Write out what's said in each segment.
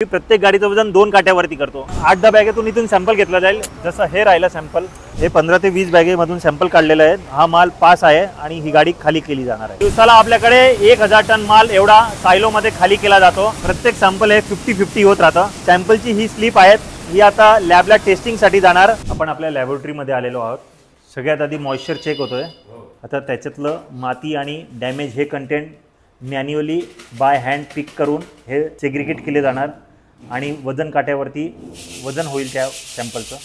प्रत्येक गाडीचं वजन 2 काट्यावरती करतो। 8-10 बॅगेतून इथून सॅम्पल घेतला जाईल। जसं हे राहिला सॅम्पल, हे 15 ते 20 बॅगेमधून सॅम्पल काढलेले आहेत। हा माल पास आहे आणि ही गाडी खाली केली जाणार आहे। दिवसाला आपल्याकडे 1000 टन माल एवढा सायलोमध्ये खाली केला जातो। प्रत्येक सॅम्पल हे 50-50 होत राहतं। सॅम्पलची ही स्लिप आहेत, ही आता लॅबला टेस्टिंगसाठी जाणार। आपण आपल्या लॅबोरेटरीमध्ये आलेलो आहोत। सगळ्यात आधी मॉइश्चर चेक होतोय। आता त्याच्यातलं माती आणि डॅमेज हे कंटेंट मॅन्युअली बाय हँड पिक करून हे सेग्रिगेट केले जाणार आणि वजन काट्यावरती वजन होईल त्या सॅम्पलचं।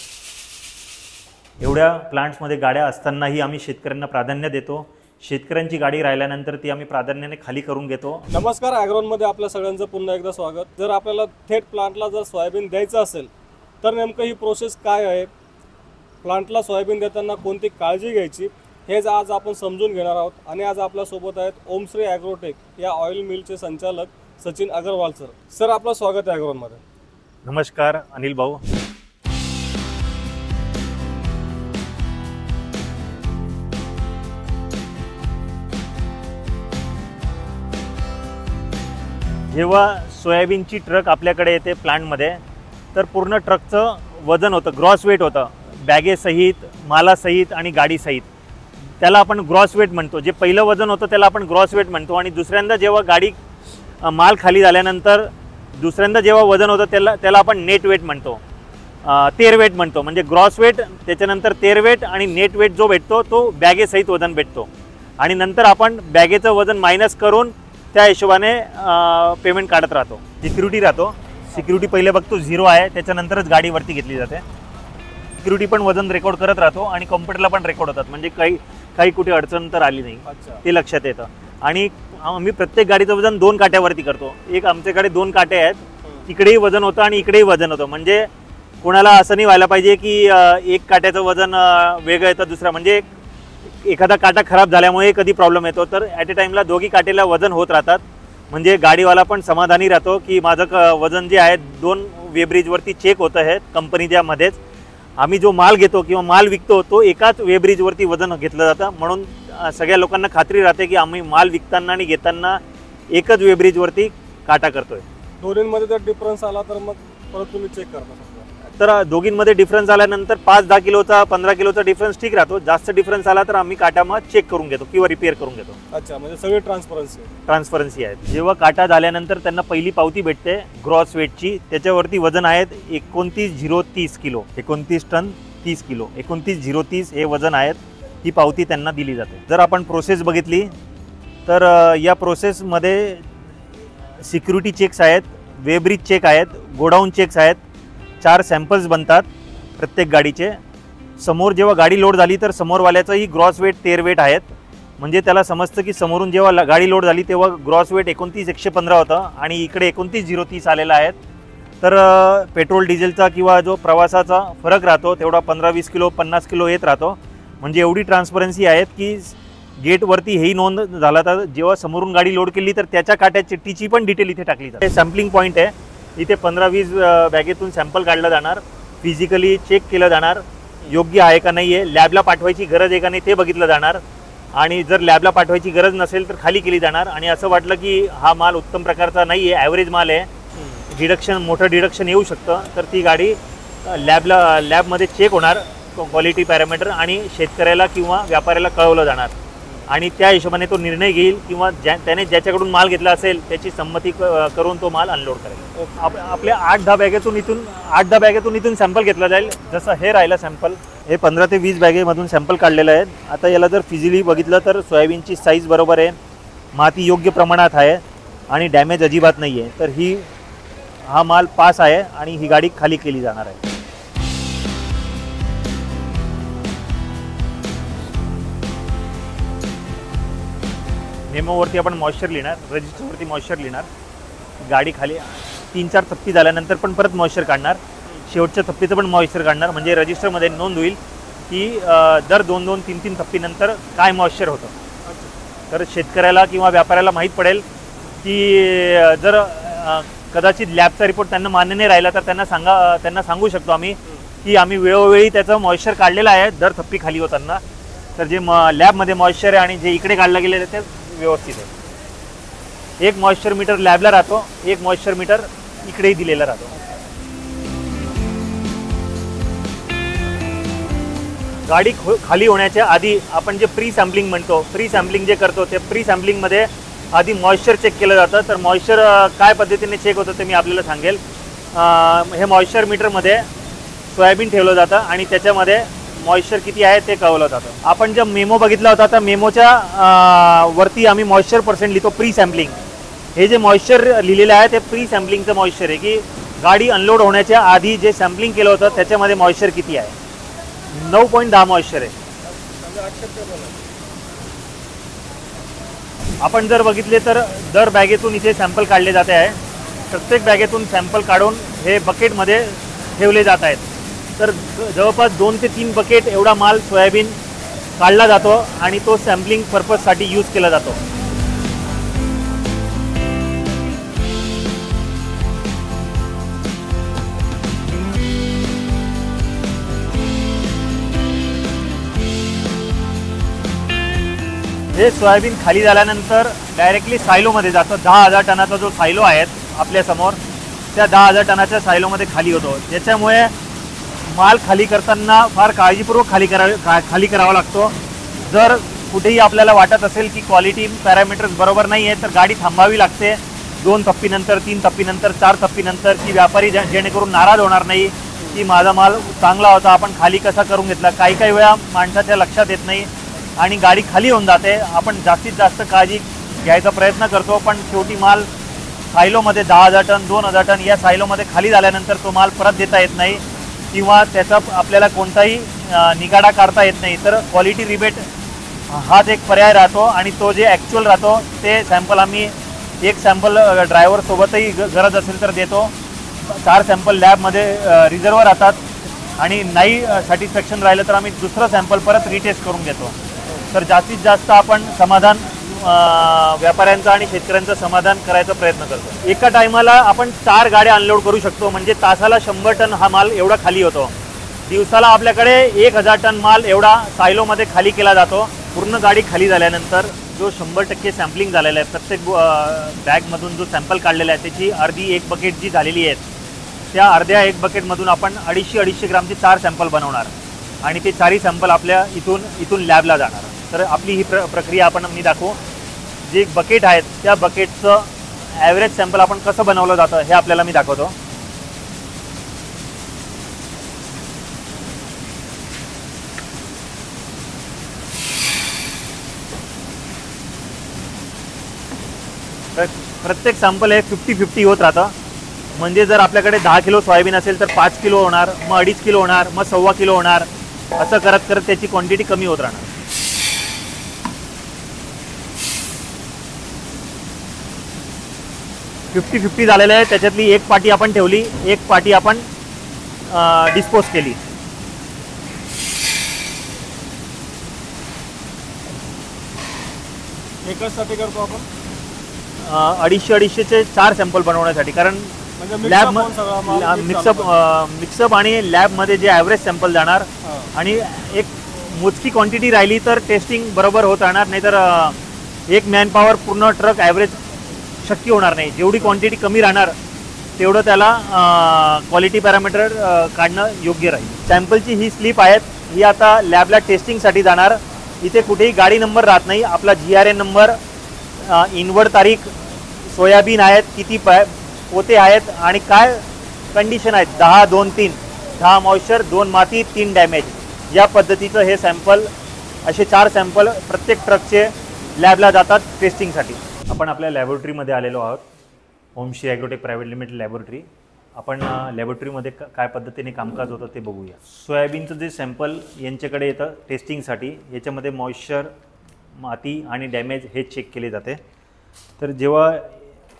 एवढ्या प्लांट्समध्ये गाड्या असतानाही आम्ही शेतकऱ्यांना प्राधान्य देतो। शेतकऱ्यांची गाडी राहिल्यानंतर ती आम्ही प्राधान्याने खाली करून घेतो। नमस्कार, ॲग्रोनमध्ये आपल्या सगळ्यांचं पुन्हा एकदा स्वागत। जर आपल्याला थेट प्लांटला जर सोयाबीन द्यायचं असेल तर नेमकं ही प्रोसेस काय आहे, प्लांटला सोयाबीन देताना कोणती काळजी घ्यायची, हेच आज आपण समजून घेणार आहोत। आणि आज आपल्यासोबत आहेत ओमश्री ॲग्रोटेक या ऑइल मिलचे संचालक सचिन अग्रवाल सर। सर, आपलं स्वागत आहे ॲग्रोनमध्ये। नमस्कार अनिल भाऊ। जेव्हा सोयाबीनची ट्रक आपल्याकडे येते प्लांटमध्ये, तर पूर्ण ट्रकचं वजन होतं, ग्रॉस वेट होतं, बॅगेसहित, मालासहित आणि गाडीसहित। त्याला आपण ग्रॉस वेट म्हणतो। जे पहिलं वजन होतं त्याला आपण ग्रॉस वेट म्हणतो आणि दुसऱ्यांदा जेव्हा गाडी माल खाली झाल्यानंतर दुसऱ्यांदा जेव्हा वजन होतं त्याला आपण नेट वेट म्हणतो, तेर वेट म्हणतो। म्हणजे ग्रॉस वेट, त्याच्यानंतर तेर वेट आणि नेट वेट जो भेटतो तो बॅगेसहित वजन भेटतो। आणि नंतर आपण बॅगेचं वजन मायनस करून त्या हिशोबाने पेमेंट काढत राहतो। सिक्युरिटी राहतो, सिक्युरिटी पहिले बघतो 0 आहे, त्याच्यानंतरच गाडी वरती घेतली जाते। सिक्युरिटी पण वजन रेकॉर्ड करत राहतो आणि कॉम्प्युटरला पण रेकॉर्ड होतात, म्हणजे काही कुठे अडचण तर आली नाही ते लक्षात येतं। आणि आम्ही प्रत्येक गाडीचं वजन 2 काट्यावरती करतो। एक आमच्याकडे 2 काटे आहेत, इकडेही वजन होतं आणि इकडेही वजन होतं। म्हणजे कोणाला असं नाही व्हायला पाहिजे की एक काट्याचं वजन वेगळं येतं दुसरा, म्हणजे एखादा काटा खराब झाल्यामुळे कधी प्रॉब्लेम येतो, तर ॲट ए टाईमला दोघी काटेला वजन होत राहतात। म्हणजे गाडीवाला पण समाधानी राहतो की माझं वजन जे आहे 2 वेब्रिजवरती चेक होतं आहे कंपनीच्या मध्येच। आम्ही जो माल घेतो किंवा माल विकतो तो एकाच वेब्रिजवरती वजन घेतलं जातं, म्हणून सगळ्या लोकांना खात्री राहते की आम्ही माल विकताना आणि घेताना एकच वेब्रिजवरती काटा करतोय। दोन्हींमध्ये जर डिफरन्स आला तर मग परत तुम्ही चेक करता? तर दोघींमध्ये डिफरन्स आल्यानंतर 5-10 किलोचा 15 किलोचा डिफरन्स ठीक राहतो। जास्त डिफरन्स आला तर आम्ही काटामध्ये चेक करून घेतो किंवा रिपेअर करून घेतो। अच्छा, म्हणजे सगळी ट्रान्सपरन्सी आहे। जेव्हा काटा झाल्यानंतर त्यांना पहिली पावती भेटते ग्रॉस वेटची, त्याच्यावरती वजन आहेत 29,030 किलो, 29 टन 30 किलो, 29,030 हे वजन आहेत। ही पावती त्यांना दिली जाते। जर आपण प्रोसेस बघितली तर या प्रोसेसमध्ये सिक्युरिटी चेक्स आहेत, वेब्रिज चेक आहेत, गोडाऊन चेक्स आहेत, 4 सॅम्पल्स बनतात प्रत्येक गाडीचे। समोर जेव्हा गाडी लोड झाली तर समोरवाल्याचंही ग्रॉस वेट तेर वेट आहेत, म्हणजे त्याला समजतं की समोरून जेव्हा गाडी लोड झाली तेव्हा ग्रॉस वेट 29,115 होतं आणि इकडे 29,030 आलेला आहे। तर पेट्रोल डिझेलचा किंवा जो प्रवासाचा फरक राहतो तेवढा 15-20 किलो 50 किलो येत राहतो। म्हणजे एवढी ट्रान्सपरन्सी आहेत की गेटवरती हेही नोंद झाला तर जेव्हा समोरून गाडी लोड केली तर त्याच्या काट्या चिठ्ठीची पण डिटेल इथे टाकली जाते। सॅम्पलिंग पॉईंट आहे, इथे 15-20 बॅगेतून सॅम्पल काढलं जाणार, फिजिकली चेक केलं जाणार, योग्य आहे का नाही आहे, लॅबला पाठवायची गरज आहे का नाही ते बघितलं जाणार। आणि जर लॅबला पाठवायची गरज नसेल तर खाली केली जाणार। आणि असं वाटलं की हा माल उत्तम प्रकारचा नाही आहे, ॲव्हरेज माल आहे, मोठं डिडक्शन येऊ शकतं, तर ती गाडी लॅबमध्ये चेक होणार क्वालिटी पॅरामीटर आणि शेतकऱ्याला किंवा व्यापाऱ्याला कळवलं जाणार आणि त्या हिशोबाने तो निर्णय घेईल किंवा त्याने ज्याच्याकडून माल घेतला असेल त्याची संमती करून तो माल अनलोड करेल। आपल्या 8-10 बॅगेतून इथून सॅम्पल घेतला जाईल। जसं हे राहिलं सॅम्पल, हे 15 ते 20 बॅगेमधून सॅम्पल काढलेलं आहे। आता याला जर फिजिकली बघितलं तर सोयाबीनची साईज बरोबर आहे, माती योग्य प्रमाणात आहे आणि डॅमेज अजिबात नाही आहे, तर हा माल पास आहे आणि ही गाडी खाली केली जाणार आहे। मेमोवरती आपण मॉइश्चर लिहिणार, रजिस्टरवरती मॉइश्चर लिहिणार, गाडी खाली 3-4 थप्पी झाल्यानंतर पण परत मॉइश्चर काढणार, शेवटच्या थप्पीचं पण मॉइश्चर काढणार। म्हणजे रजिस्टरमध्ये नोंद होईल की दर 2-2, 3-3 थप्पीनंतर काय मॉइश्चर होतं। तर शेतकऱ्याला किंवा व्यापाऱ्याला माहीत पडेल की जर कदाचित लॅबचा रिपोर्ट त्यांना मान्य नाही राहिला तर त्यांना सांगू शकतो आम्ही की आम्ही वेळोवेळी त्याचं मॉइश्चर काढलेलं आहे दर थप्पी खाली होताना। तर जे लॅबमध्ये मॉइश्चर आहे आणि जे इकडे काढलं गेलेलं ते व्यवस्थित आहे। एक मॉइश्चर मीटर लॅबला राहतो, एक मॉइश्चर मीटर इकडेही दिलेला राहतो. गाडी खाली होण्याच्या आधी आपण जे प्री सॅम्पलिंग म्हणतो, प्री सॅम्पलिंग जे करतो ते प्री सॅम्पलिंगमध्ये आधी मॉइश्चर चेक केलं जातं. तर मॉइश्चर काय पद्धतीने चेक होतं ते मी आपल्याला सांगेल. हे मॉइश्चर मीटरमध्ये सोयाबीन ठेवलं जातं आणि त्याच्यामध्ये मॉइश्चर किती आहे ते कळवलं जातं. आपण जो मेमो बघितला होता त्या मेमोच्या वरती आम्ही मॉइश्चर पर्सेंट लिहितो प्री सॅम्पलिंग. हे जे मॉइश्चर लिहिलेलं आहे ते प्री सॅम्पलिंगचं मॉइश्चर आहे, की गाडी अनलोड होण्याच्या आधी जे सॅम्पलिंग केलं होतं त्याच्यामध्ये मॉइश्चर किती आहे. 9.10 मॉइश्चर आहे. आपण जर बघितले तर दर बॅगेतून इथे सॅम्पल काढले जाते आहे. प्रत्येक बॅगेतून सॅम्पल काढून हे बकेटमध्ये ठेवले जात आहेत. तर जवळपास 2 ते 3 बकेट एवढा माल सोयाबीन काढला जातो आणि तो सॅम्पलिंग पर्पजसाठी यूज केला जातो. हे सोयाबीन खाली झाल्यानंतर डायरेक्टली सायलोमध्ये जातं. 10,000 टनाचा जो सायलो आहे आपल्यासमोर, त्या 10,000 टनाच्या सायलोमध्ये खाली होतो. त्याच्यामुळे माल खाली करताना फार काळजीपूर्वक खाली करावा लागतो. जर कुठेही आपल्याला वाटत असेल की क्वालिटी पॅरामीटर्स बरोबर नाही आहे तर गाडी थांबावी लागते 2 थप्पीनंतर, 3 थप्पीनंतर, 4 थप्पीनंतर, की व्यापारी जेणेकरून नाराज होणार नाही की माझा माल चांगला होता, आपण खाली कसा करून घेतला. काही वेळा माणसाच्या लक्षात येत नाही आणि गाडी खाली होऊन जाते. आपण जास्तीत जास्त काळजी घ्यायचा प्रयत्न करतो, पण शेवटी माल सायलोमध्ये 10,000 टन, 2,000 टन या सायलोमध्ये खाली झाल्यानंतर तो माल परत देता येत नाही किंवा त्याचा आपल्याला कोणताही निगाडा काढता येत नाही. तर क्वालिटी रिबेट हाच एक पर्याय राहतो आणि तो जे ॲक्च्युअल राहतो ते सॅम्पल आम्ही एक सॅम्पल ड्रायव्हरसोबतही गरज असेल तर देतो. 4 सॅम्पल लॅबमध्ये रिझर्व राहतात आणि नाही सॅटिस्फॅक्शन राहिलं तर आम्ही दुसरं सॅम्पल परत रिटेस्ट करून घेतो. तर जास्तीत जास्त आपण समाधान व्यापाऱ्यांचं आणि शेतकऱ्यांचं समाधान करायचा प्रयत्न करतो. एका टायमाला आपण 4 गाड्या अनलोड करू शकतो, म्हणजे तासाला 100 टन हा माल एवढा खाली होतो. दिवसाला आपल्याकडे 1,000 टन माल एवढा सायलोमध्ये खाली केला जातो. पूर्ण गाडी खाली झाल्यानंतर जो 100% सॅम्पलिंग झालेला आहे, प्रत्येक बॅगमधून जो सॅम्पल काढलेला आहे त्याची अर्धी एक बकेट जी झालेली आहे, त्या अर्ध्या एक बकेटमधून आपण 250-250 ग्रामचे 4 सॅम्पल बनवणार आणि ते 4ही सॅम्पल आपल्या इथून लॅबला जाणार. तर आपली ही प्रक्रिया मी दाखवू. जे बकेट आहेत त्या बकेटचं ॲव्हरेज सॅम्पल आपण कसं बनवलं जातं हे आपल्याला मी दाखवतो. प्रत्येक सॅम्पल हे 50-50 होत राहतं. म्हणजे जर आपल्याकडे 10 किलो सोयाबीन असेल तर 5 किलो होणार, मग 2.5 किलो होणार, मग 1.25 किलो होणार. असं करत करत त्याची क्वांटिटी कमी होत राहणार. 50-50 झालेलं आहे. त्याच्यातली एक पाटी आपण ठेवली, एक पाटी आपण डिस्पोज केली. एकाचसाठी करतो आपण 250-250चे 4 सॅम्पल बनवण्यासाठी. कारण लॅब मिक्सअप आणि लॅबमध्ये जे ॲव्हरेज सॅम्पल जाणार आणि एक मोजकी क्वांटिटी राहिली तर टेस्टिंग बरोबर होत राहणार. नाहीतर एक मॅनपॉवर पूर्ण ट्रक ॲव्हरेज शक्य होणार नाही. जेवढी क्वांटिटी कमी राहणार तेवढं त्याला क्वालिटी पॅरामीटर काढणं योग्य राहील. सॅम्पलची ही स्लिप आहेत, ही आता लॅबला टेस्टिंगसाठी जाणार. इथे कुठेही गाडी नंबर राहत नाही, आपला GRN नंबर, इनवर्ड तारीख, सोयाबीन आहेत, किती पोते आहेत आणि काय कंडिशन आहेत. 10, 2, 3, 10 मॉइश्चर, 2 माती, 3 डॅमेज, या पद्धतीचं हे सॅम्पल, असे 4 सॅम्पल प्रत्येक ट्रकचे लॅबला जातात टेस्टिंगसाठी. आपण आपल्या लॅबोरेटरीमध्ये आलेलो आहोत, ओमश्री ॲग्रोटेक प्रायव्हेट लिमिटेड लॅबोरेटरी. आपण लॅबोरेटरीमध्ये काय पद्धतीने कामकाज होतं ते बघूया. सोयाबीनचं जे सॅम्पल यांच्याकडे येतं टेस्टिंगसाठी, याच्यामध्ये मॉइश्चर, माती आणि डॅमेज हे चेक केले जाते. तर जेव्हा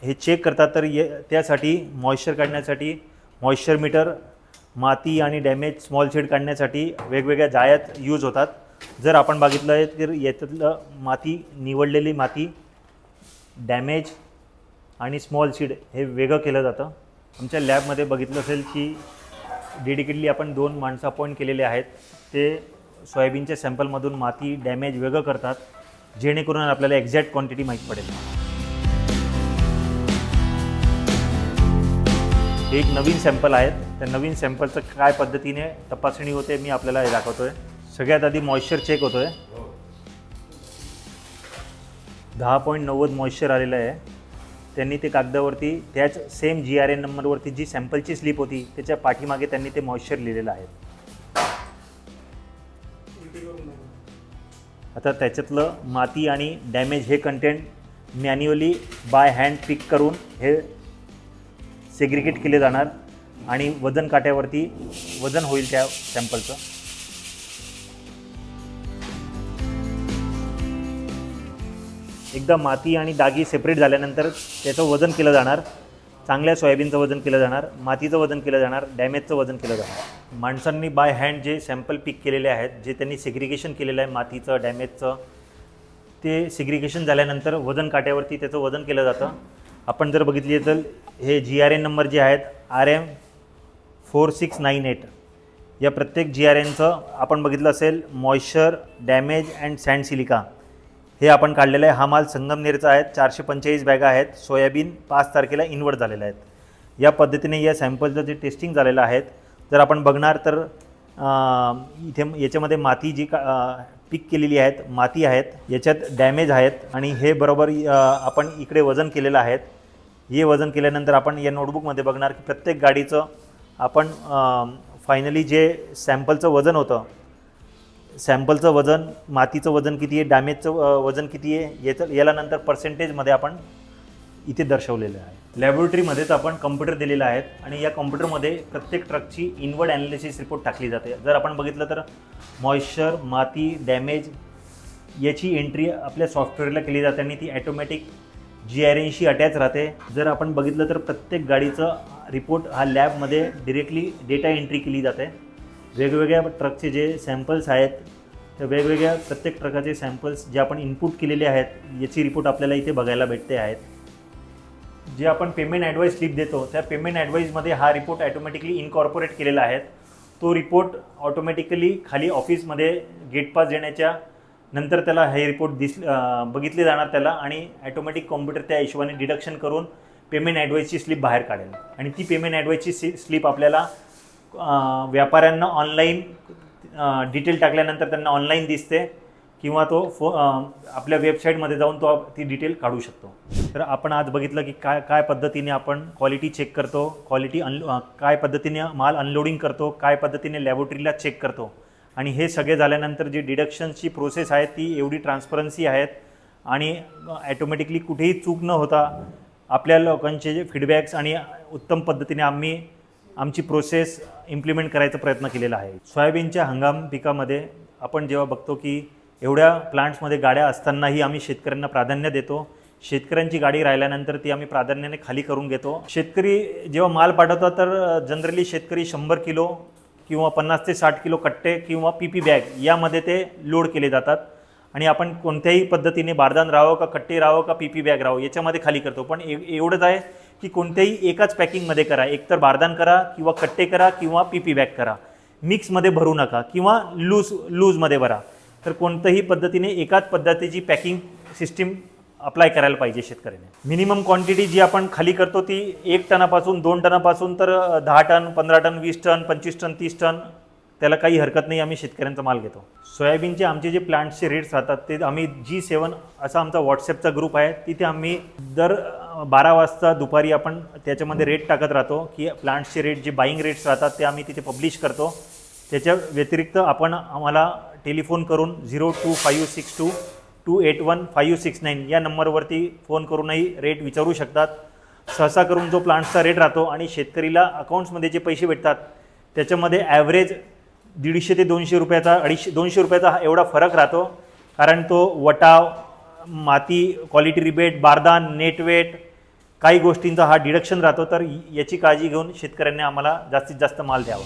हे चेक करतात तर त्यासाठी मॉइश्चर काढण्यासाठी मॉइश्चर मीटर, माती आणि डॅमेज स्मॉल सीड काढण्यासाठी वेगवेगळ्या जाळ्यात यूज होतात. जर आपण बघितलं आहे तर याच्यातलं माती, निवडलेली माती, डॅमेज आणि स्मॉल सीड हे वेगळं केलं जातं. आमच्या लॅबमध्ये बघितलं असेल की डेडिकेटली आपण 2 माणसं अपॉइंट केलेले आहेत. ते सोयाबीनच्या सॅम्पलमधून माती, डॅमेज वेगळं करतात, जेणेकरून आपल्याला एक्झॅक्ट क्वांटिटी माहीत पडेल. हे एक नवीन सॅम्पल आहेत. त्या नवीन सॅम्पलचं काय पद्धतीने तपासणी होते मी आपल्याला हे दाखवतोय. सगळ्यात आधी मॉइश्चर चेक होतोय. 10.90 मॉइश्चर आलेलं आहे. त्यांनी ते कागदावरती त्याच सेम GRN नंबरवरती जी सॅम्पलची स्लिप होती त्याच्या पाठीमागे त्यांनी ते मॉइश्चर लिहिलेलं आहे. आता त्याच्यातलं माती आणि डॅमेज हे कंटेंट मॅन्युअली बाय हँड पिक करून हे सेग्रिगेट केले जाणार आणि वजन काट्यावरती वजन होईल त्या सॅम्पलचं. एकदा माती आणि डागी सेपरेट झाल्यानंतर त्याचं वजन केलं जाणार. चांगल्या सोयाबीनचं वजन केलं जाणार, मातीचं वजन केलं जाणार, डॅमेजचं वजन केलं जाणार. माणसांनी बाय हँड जे सॅम्पल पिक केलेले आहेत, जे त्यांनी सेग्रिगेशन केलेलं आहे मातीचं डॅमेजचं, ते सेग्रिगेशन झाल्यानंतर वजन काट्यावरती त्याचं वजन केलं जातं. आपण जर बघितले तर हे GRN नंबर जे आहेत RM4698 या प्रत्येक GRNचं आपण बघितलं असेल moisture, damage and sand silica हे आपण काढलेलं आहे. हा माल संगमनेरचा आहे. 445 बॅगा आहेत. सोयाबीन 5 तारखेला इनवर्ट झालेलं आहेत. या पद्धतीने या सॅम्पलचं जे टेस्टिंग झालेलं आहे जर आपण बघणार तर इथे याच्यामध्ये माती जी पिक केलेली आहेत माती आहेत, याच्यात डॅमेज आहेत आणि हे बरोबर आपण इकडे वजन केलेलं आहे. हे वजन केल्यानंतर आपण या नोटबुकमध्ये बघणार की प्रत्येक गाडीचं आपण फायनली जे सॅम्पलचं वजन होतं, सॅम्पलचं वजन, मातीचं वजन किती आहे, डॅमेजचं वजन किती आहे, याला नंतर पर्सेंटेजमध्ये आपण इथे दर्शवलेलं आहे. लॅबोरेटरीमध्येच आपण कम्प्युटर दिलेला आहे आणि या कम्प्युटरमध्ये प्रत्येक ट्रकची इनवर्ड ॲनालिसिस रिपोर्ट टाकली जाते. जर आपण बघितलं तर मॉइश्चर, माती, डॅमेज याची एंट्री आपल्या सॉफ्टवेअरला केली जाते आणि ती ॲटोमॅटिक GRNशी अटॅच राहते. जर आपण बघितलं तर प्रत्येक गाडीचं रिपोर्ट हा लॅबमध्ये डिरेक्टली डेटा एंट्री केली जाते. वेगवेगळ्या ट्रकचे जे सॅम्पल्स आहेत त्या वेगवेगळ्या प्रत्येक ट्रकाचे सॅम्पल्स जे आपण इनपुट केलेले आहेत याची रिपोर्ट आपल्याला इथे बघायला भेटते आहेत. जे आपण पेमेंट ॲडवाईस स्लिप देतो त्या पेमेंट ॲडवाईसमध्ये हा रिपोर्ट ॲटोमॅटिकली इनकॉर्पोरेट केलेला आहे. तो रिपोर्ट ऑटोमॅटिकली खाली ऑफिसमध्ये गेट पास देण्याच्या नंतर त्याला हे रिपोर्ट बघितले जाणार त्याला आणि ॲटोमॅटिक कॉम्प्युटर त्या हिशोबाने डिडक्शन करून पेमेंट ॲडवाईसची स्लिप बाहेर काढेल आणि ती पेमेंट ॲडवाईसची स्लिप आपल्याला व्यापाऱ्यांना ऑनलाईन डिटेल टाकल्यानंतर त्यांना ऑनलाईन दिसते किंवा तो आपल्या वेबसाईटमध्ये जाऊन तो ती डिटेल काढू शकतो. तर आपण आज बघितलं की काय पद्धतीने आपण क्वालिटी चेक करतो, काय पद्धतीने माल अनलोडिंग करतो, काय पद्धतीने लॅबोरेटरीला चेक करतो आणि हे सगळे झाल्यानंतर जी डिडक्शनची प्रोसेस आहे ती एवढी ट्रान्सपरन्सी आहेत आणि ॲटोमॅटिकली कुठेही चूक न होता आपल्या लोकांचे जे फीडबॅक्स आणि उत्तम पद्धतीने आमची प्रोसेस इम्प्लिमेंट करायचा प्रयत्न केलेला आहे. सोयाबीनच्या हंगाम पिकामध्ये आपण जेव्हा बघतो की एवढ्या प्लांट्समध्ये गाड्या असतानाही आम्ही शेतकऱ्यांना प्राधान्य देतो. शेतकऱ्यांची गाडी राहिल्यानंतर ती आम्ही प्राधान्याने खाली करून घेतो. शेतकरी जेव्हा माल पाठवतात तर जनरली शेतकरी 100 किलो किंवा 50 ते 60 किलो कट्टे किंवा PP बॅग यामध्ये ते लोड केले जातात आणि आपण कोणत्याही पद्धतीने बारदान राहावं का कट्टे राहावं का PP बॅग राहावं याच्यामध्ये खाली करतो. पण एवढंच आहे की कोणत्याही एकाच पॅकिंगमध्ये करा, एकतर बारदान करा किंवा कट्टे करा किंवा PP बॅग करा. मिक्समध्ये भरू नका किंवा लूजमध्ये भरा. तर कोणत्याही पद्धतीने एकाच पद्धतीची पॅकिंग सिस्टीम अप्लाय करायला पाहिजे शेतकऱ्याने. मिनिमम क्वांटिटी जी आपण खाली करतो ती 1 टनापासून 2 टनापासून तर 10 ton, 15 ton, 20 ton, 25 ton, 30 ton त्याला काही हरकत नाही. आम्ही शेतकऱ्यांचा माल घेतो. सोयाबीनचे आमचे जे प्लांट्सचे रेट्स राहतात ते आम्ही G7 असा आमचा व्हॉट्सॲपचा ग्रुप आहे. तिथे आम्ही दर 12 वाजता दुपारी आपण त्याच्यामध्ये रेट टाकत राहतो की प्लांट्सचे रेट जे बाईंग रेट्स राहतात ते आम्ही तिथे पब्लिश करतो. त्याच्या व्यतिरिक्त आपण आम्हाला टेलिफोन करून 02562281569 या नंबरवरती फोन करूनही रेट विचारू शकतात. सहसा करून जो प्लांट्सचा रेट राहतो आणि शेतकरीला अकाउंट्समध्ये जे पैसे भेटतात त्याच्यामध्ये ॲव्हरेज 150 ते 200 रुपयाचा 200 रुपयाचा एवढा फरक राहतो. कारण तो वटाव, माती, क्वालिटी रिबेट, बारदान, नेटवेट काही गोष्टींचा हा डिडक्शन राहतो. तर याची काळजी घेऊन शेतकऱ्यांनी आम्हाला जास्तीत जास्त माल द्यावा.